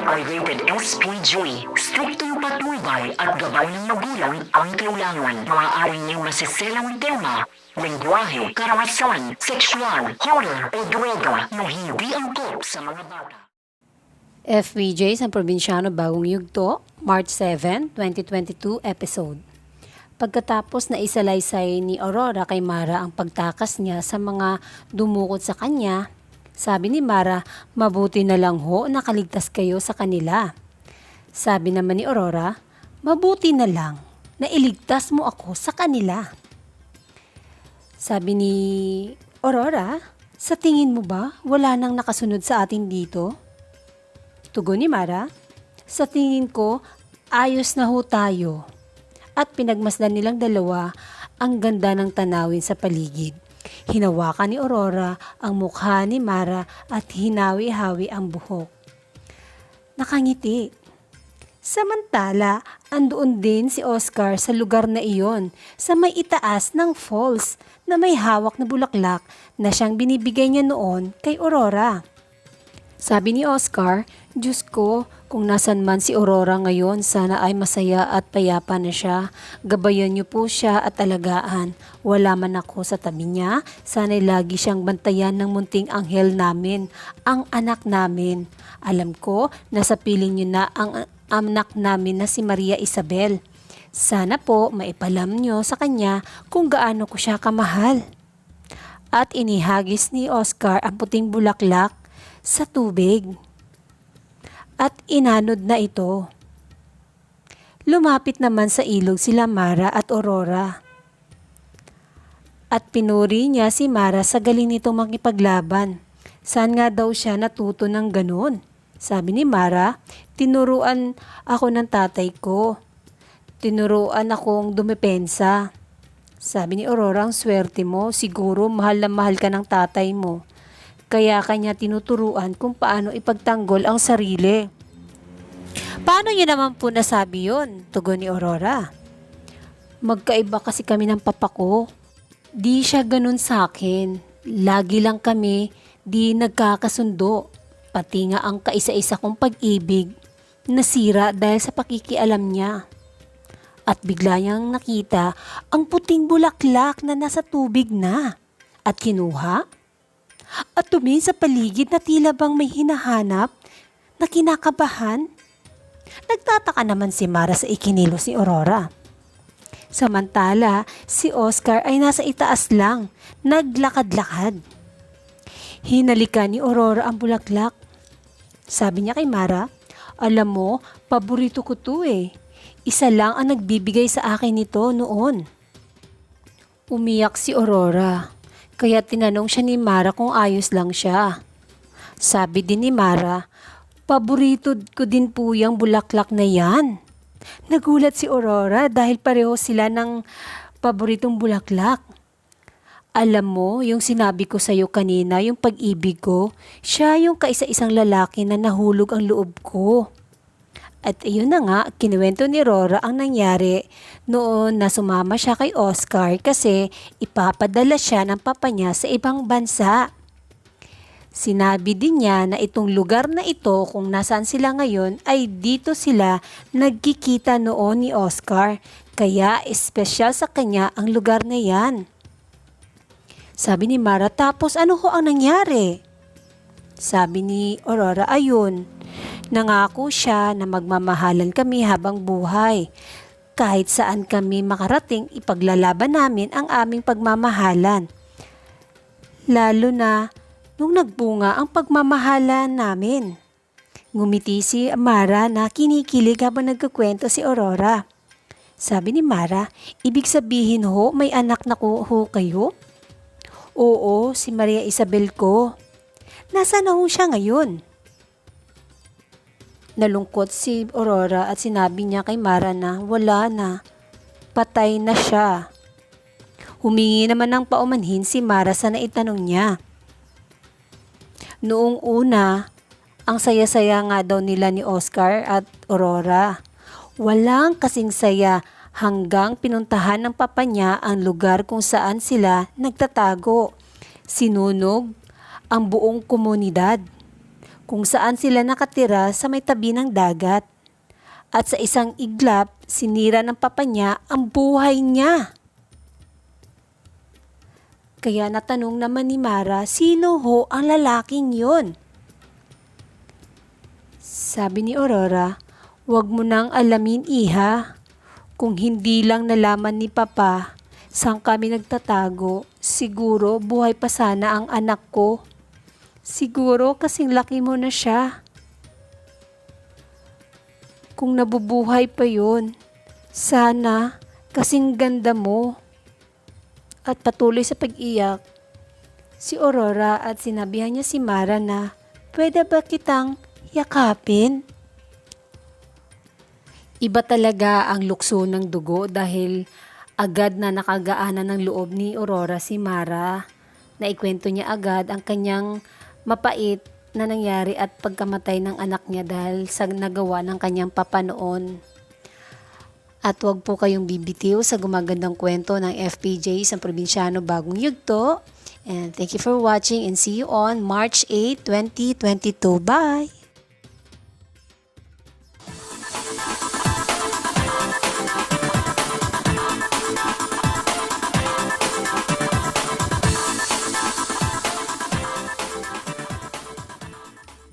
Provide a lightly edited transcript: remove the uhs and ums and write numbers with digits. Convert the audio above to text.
ay rated SPG. Striktong patnubay at gabay ng magulang ang kailangan. Maaaring niyong masiselang tema, lengguwahe, karahasan, sexual, horror o droga na hindi angkop sa mga bata. FVJ sa Probinsyano Bagong Yugto, March 7, 2022 episode. Pagkatapos na isalaysay ni Aurora kay Mara ang pagtakas niya sa mga dumukot sa kanya, sabi ni Mara, mabuti na lang ho nakaligtas kayo sa kanila. Sabi naman ni Aurora, mabuti na lang na iligtas mo ako sa kanila. Sabi ni Aurora, sa tingin mo ba wala nang nakasunod sa atin dito? Tugon ni Mara, sa tingin ko ayos na ho tayo. At pinagmasdan nilang dalawa ang ganda ng tanawin sa paligid. Hinawakan ni Aurora ang mukha ni Mara at hinawi-hawi ang buhok. Nakangiti. Samantala, andoon din si Oscar sa lugar na iyon sa may itaas ng falls na may hawak na bulaklak na siyang binibigay niya noon kay Aurora. Sabi ni Oscar, Diyos ko, kung nasan man si Aurora ngayon, sana ay masaya at payapa na siya. Gabayan niyo po siya at alagaan. Wala man ako sa tabi niya, sana'y lagi siyang bantayan ng munting anghel namin, ang anak namin. Alam ko, nasa piling niyo na ang anak namin na si Maria Isabel. Sana po maipalam niyo sa kanya kung gaano ko siya kamahal. At inihagis ni Oscar ang puting bulaklak sa tubig. At inanod na ito. Lumapit naman sa ilog sila Mara at Aurora. At pinuri niya si Mara sa galing nitong makipaglaban. Saan nga daw siya natuto ng ganun? Sabi ni Mara, tinuruan ako ng tatay ko. Tinuruan akong dumepensa. Sabi ni Aurora, ang swerte mo, siguro mahal na mahal ka ng tatay mo. Kaya kanya tinuturuan kung paano ipagtanggol ang sarili. Paano niya naman po nasabi yun? Tugon ni Aurora. Magkaiba kasi kami ng papa ko. Di siya ganun sa akin. Lagi lang kami di nagkakasundo. Pati nga ang kaisa-isa kong pag-ibig nasira dahil sa pakikialam niya. At bigla niyang nakita ang puting bulaklak na nasa tubig na. At kinuha. At tumingin sa paligid na tila bang may hinahanap na kinakabahan. Nagtataka naman si Mara sa ikinilos ni Aurora. Samantala, si Oscar ay nasa itaas lang, naglakad-lakad. Hinalikan ni Aurora ang bulaklak. Sabi niya kay Mara, alam mo, paborito ko to eh. Isa lang ang nagbibigay sa akin nito noon. Umiyak si Aurora. Kaya tinanong siya ni Mara kung ayos lang siya. Sabi din ni Mara, paborito ko din po yung bulaklak na yan. Nagulat si Aurora dahil pareho sila ng paboritong bulaklak. Alam mo, yung sinabi ko sa iyo kanina, yung pag-ibig ko, siya yung kaisa-isang lalaki na nahulog ang loob ko. At iyon na nga, kinuwento ni Aurora ang nangyari noon na sumama siya kay Oscar kasi ipapadala siya ng papa niya sa ibang bansa. Sinabi din niya na itong lugar na ito kung nasaan sila ngayon ay dito sila nagkikita noon ni Oscar. Kaya espesyal sa kanya ang lugar na yan. Sabi ni Mara, tapos ano ho ang nangyari? Sabi ni Aurora, ayun. Nangako siya na magmamahalan kami habang buhay. Kahit saan kami makarating, ipaglalaban namin ang aming pagmamahalan. Lalo na nung nagbunga ang pagmamahalan namin. Ngumiti si Mara na kinikilig habang nagkukwento si Aurora. Sabi ni Mara, ibig sabihin ho, may anak na ho kayo? Oo, si Maria Isabel ko. Nasaan na ho siya ngayon? Nalungkot si Aurora at sinabi niya kay Mara na wala na, patay na siya. Humingi naman ng paumanhin si Mara sa naitanong niya. Noong una, ang saya-saya nga daw nila ni Oscar at Aurora. Walang kasing saya hanggang pinuntahan ng papa niya ang lugar kung saan sila nagtatago. Sinunog ang buong komunidad. kung saan sila nakatira sa may tabi ng dagat. At sa isang iglap, sinira ng papa niya ang buhay niya. Kaya natanong naman ni Mara, sino ho ang lalaking yun? Sabi ni Aurora, "Huwag mo nang alamin, iha. Kung hindi lang nalaman ni papa saan kami nagtatago, siguro buhay pa sana ang anak ko. Siguro kasing laki mo na siya. Kung nabubuhay pa yun, sana kasing ganda mo." At patuloy sa pag-iyak si Aurora at sinabihan niya si Mara na, "Pwede ba kitang yakapin?" Iba talaga ang lukso ng dugo dahil agad na nakagaanan ng loob ni Aurora si Mara. Naikwento niya agad ang kanyang mapait na nangyari at pagkamatay ng anak niya dahil sa nagawa ng kanyang papa noon. At huwag po kayong bibitiw sa gumagandang kwento ng FPJ sa Probinsyano Bagong Yugto. And thank you for watching and see you on March 8, 2022. Bye!